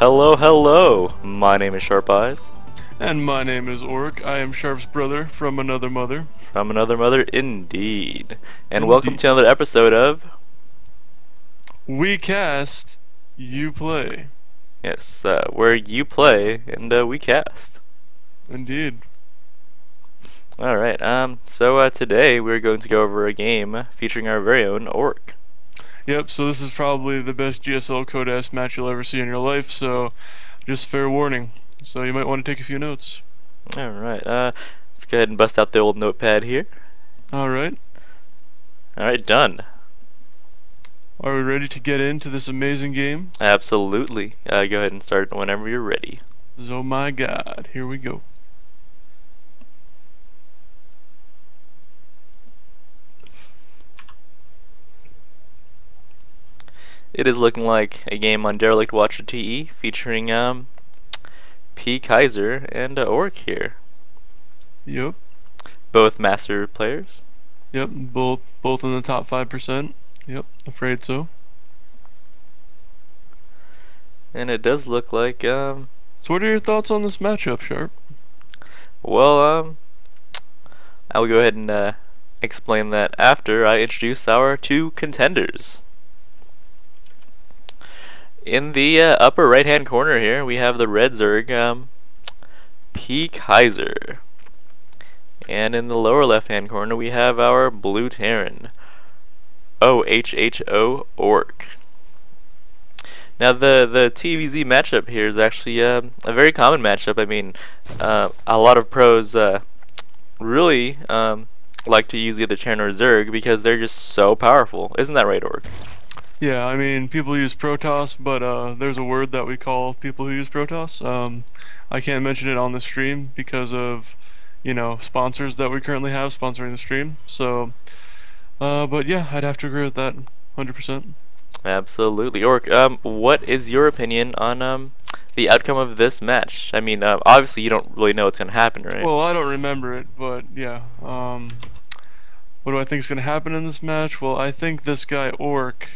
Hello, hello. My name is Sharp Eyes. And my name is Orc. I am Sharp's brother from another mother. From another mother, indeed. And welcome Indeed. to another episode of We cast, you play. yes, where you play and we cast. Indeed. All right. So today we're going to go over a game featuring our very own Orc. Yep, so this is probably the best GSL Code-S match you'll ever see in your life, so just fair warning. So you might want to take a few notes. All right. Let's go ahead and bust out the old notepad here. Alright. All right, done. Are we ready to get into this amazing game? Absolutely. Go ahead and start whenever you're ready. Oh my god, here we go. It is looking like a game on Derelict Watcher TE featuring Pkaiser and Orc here. Yep. Both master players. Yep, both in the top 5%. Yep, afraid so. And it does look like So what are your thoughts on this matchup, Sharp? well, I'll go ahead and explain that after I introduce our two contenders. In the upper right hand corner here we have the red Zerg Pkaiser. And in the lower left hand corner we have our blue Terran OHHO Orc. Now the TvZ matchup here is actually a very common matchup. I mean, a lot of pros really like to use either Terran or Zerg because they're just so powerful. Isn't that right, Orc? Yeah, I mean, people use Protoss, but there's a word that we call people who use Protoss. I can't mention it on the stream because of, sponsors that we currently have sponsoring the stream. So, but yeah, I'd have to agree with that 100%. Absolutely. Orc, what is your opinion on the outcome of this match? I mean, obviously you don't really know what's going to happen, right? Well, I don't remember it, but yeah. What do I think is going to happen in this match? Well, I think this guy, Orc,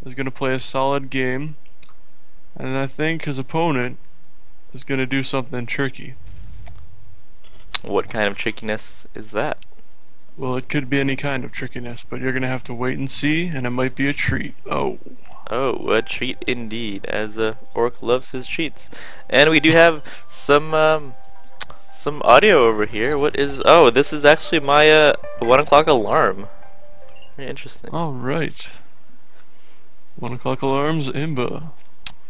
is going to play a solid game, and I think his opponent is going to do something tricky. What kind of trickiness is that? Well, it could be any kind of trickiness, but you're going to have to wait and see, and it might be a treat. Oh. Oh, a treat indeed, as Orc loves his treats. And we do have some audio over here. What is... Oh, this is actually my 1 o'clock alarm. Very interesting. Alright. 1 o'clock alarms, Imba.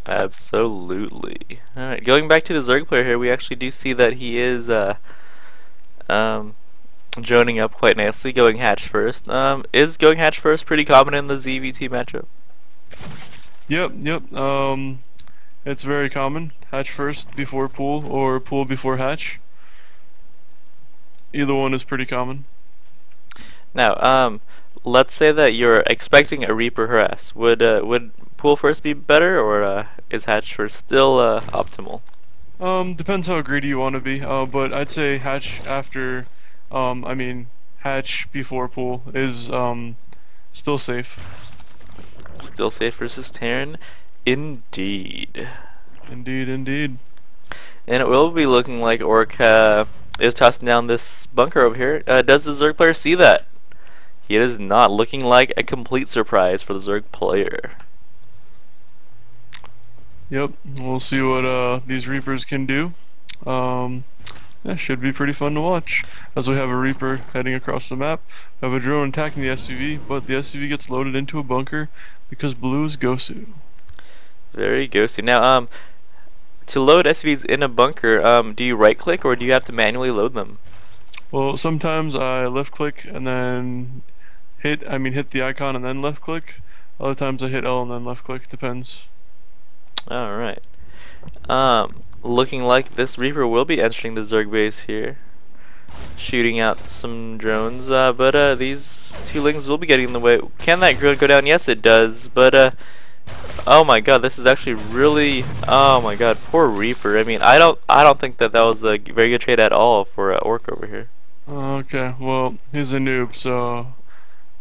Absolutely. Alright, going back to the Zerg player here, we actually do see that he is joining up quite nicely, going hatch first. Is going hatch first pretty common in the ZVT matchup? Yep. It's very common. Hatch first before pool, or pool before hatch. Either one is pretty common. Now, let's say that you're expecting a Reaper harass. Would pool first be better, or is hatch first still optimal? Depends how greedy you want to be. But I'd say hatch after, hatch before pool is still safe. Still safe versus Terran? Indeed. Indeed. And it will be looking like Orc is tossing down this bunker over here. Does the Zerg player see that? He is not. Looking like a complete surprise for the Zerg player. Yep, we'll see what these Reapers can do. That should be pretty fun to watch. As we have a Reaper heading across the map, we have a drone attacking the SCV, but the SCV gets loaded into a bunker because blue is Gosu. Very ghosty. Now, to load SCVs in a bunker, do you right click or do you have to manually load them? Well, sometimes I left click and then hit the icon and then left click. Other times I hit L and then left click, depends. Alright. Looking like this Reaper will be entering the Zerg base here. Shooting out some drones, but these two lings will be getting in the way. Can that drone go down? Yes, it does, but oh my god, this is actually really... Oh my god, poor Reaper. I mean, I don't think that was a very good trade at all for Orc over here. Okay, well, he's a noob, so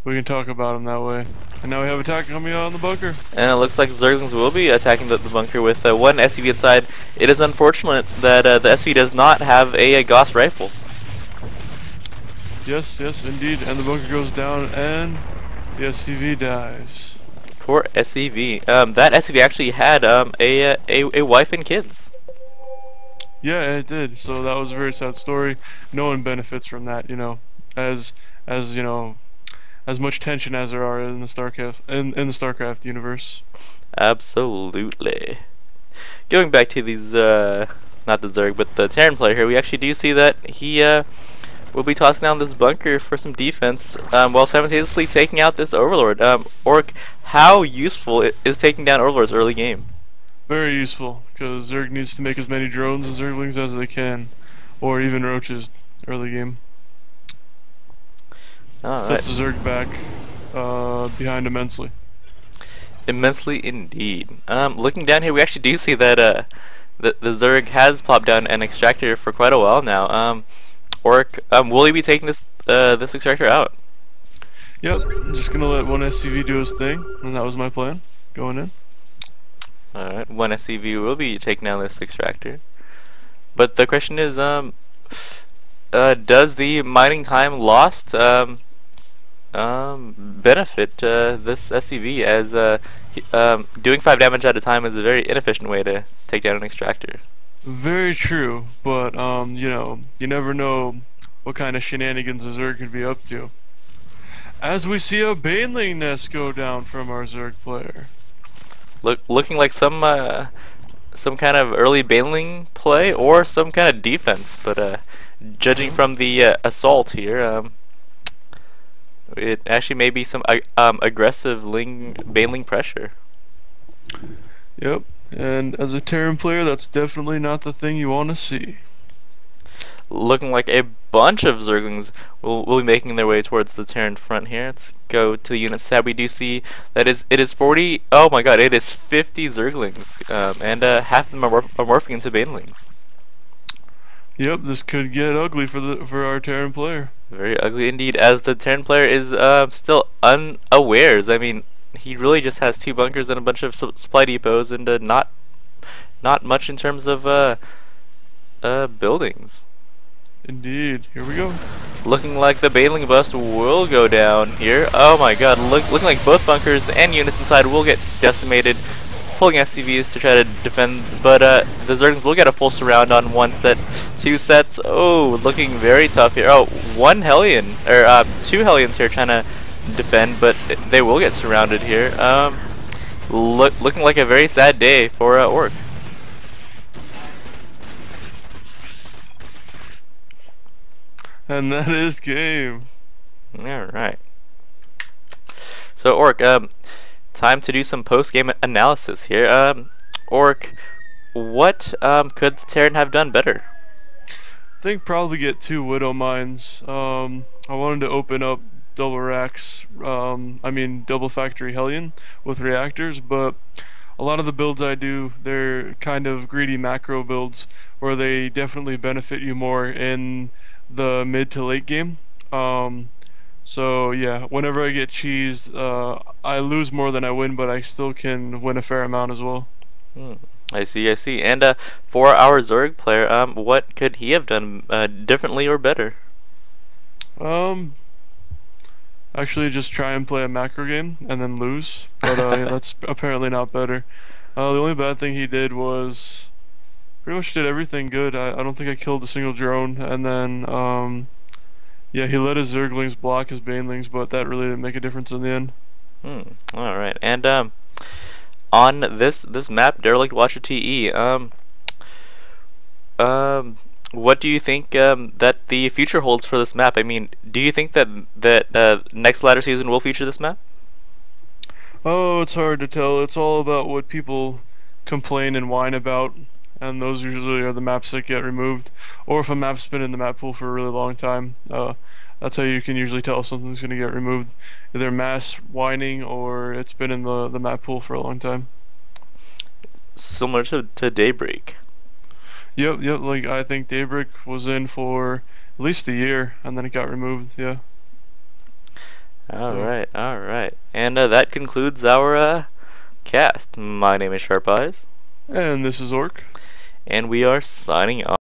We can talk about them that way. And now we have attack coming out on the bunker. And it looks like Zerglings will be attacking the bunker with one SCV inside. It is unfortunate that the SCV does not have a Gauss rifle. Yes, yes, indeed. And the bunker goes down, and the SCV dies. Poor SCV. That SCV actually had a wife and kids. Yeah, it did. So that was a very sad story. No one benefits from that, you know, as you know, as much tension as there are in the StarCraft universe. Absolutely. Going back to these, not the Zerg, but the Terran player here, we actually do see that he will be tossing down this bunker for some defense, while simultaneously taking out this Overlord. Orc, how useful is taking down Overlords early game? Very useful, because Zerg needs to make as many drones and Zerglings as they can, or even roaches early game. Sets the Zerg back behind immensely. Immensely indeed. Looking down here, we actually do see that the Zerg has plopped down an extractor for quite a while now. Orc, will he be taking this extractor out? Yep, I'm just gonna let one SCV do his thing, and that was my plan, going in. Alright, one SCV will be taking down this extractor. But the question is, does the mining time lost benefit this SCV, as doing 5 damage at a time is a very inefficient way to take down an extractor? Very true, but you know, you never know what kind of shenanigans a Zerg could be up to. As we see a Baneling nest go down from our Zerg player. Looking like some kind of early Baneling play or some kind of defense, but judging from the assault here, it actually may be some aggressive Baneling pressure. Yep, and as a Terran player, that's definitely not the thing you want to see. Looking like a bunch of Zerglings will be making their way towards the Terran front here. Let's go to the units tab. We do see that it is 40. Oh my god, it is 50 Zerglings, and half of them are morphing into Banelings. Yep, this could get ugly for our Terran player. Very ugly indeed, as the Terran player is still unawares. I mean, he really just has 2 bunkers and a bunch of supply depots, and not much in terms of buildings. Indeed. Here we go. Looking like the Baneling bust will go down here. Oh my god, looking like both bunkers and units inside will get decimated. Pulling SCVs to try to defend, but the Zerglings will get a full surround on 1 set, 2 sets. Oh, looking very tough here. Oh, 1 Hellion, or 2 Hellions here trying to defend, but they will get surrounded here. Looking like a very sad day for Orc. And that is game. Alright. So Orc, time to do some post-game analysis here. Orc, what could the Terran have done better? I think probably get 2 Widow Mines. I wanted to open up double racks, double factory Hellion with reactors, but a lot of the builds I do, they're kind of greedy macro builds where they definitely benefit you more in the mid to late game. So yeah, whenever I get cheesed, I lose more than I win, but I still can win a fair amount as well. I see. And for our Zerg player, what could he have done differently or better? Actually just try and play a macro game and then lose, but that's apparently not better. The only bad thing he did was pretty much did everything good. I don't think I killed a single drone, and then yeah, he let his Zerglings block his Banelings, but that really didn't make a difference in the end. Alright, and on this map, Derelict Watcher TE, what do you think that the future holds for this map? I mean, do you think that next ladder season will feature this map? Oh, it's hard to tell. It's all about what people complain and whine about, and those usually are the maps that get removed. Or if a map's been in the map pool for a really long time, that's how you can usually tell if something's going to get removed. Either mass whining or it's been in the map pool for a long time. Similar to Daybreak. Yep, like I think Daybreak was in for at least a year and then it got removed, yeah. So, All right. And that concludes our cast. My name is Sharp Eyes, and this is Orc. and we are signing off.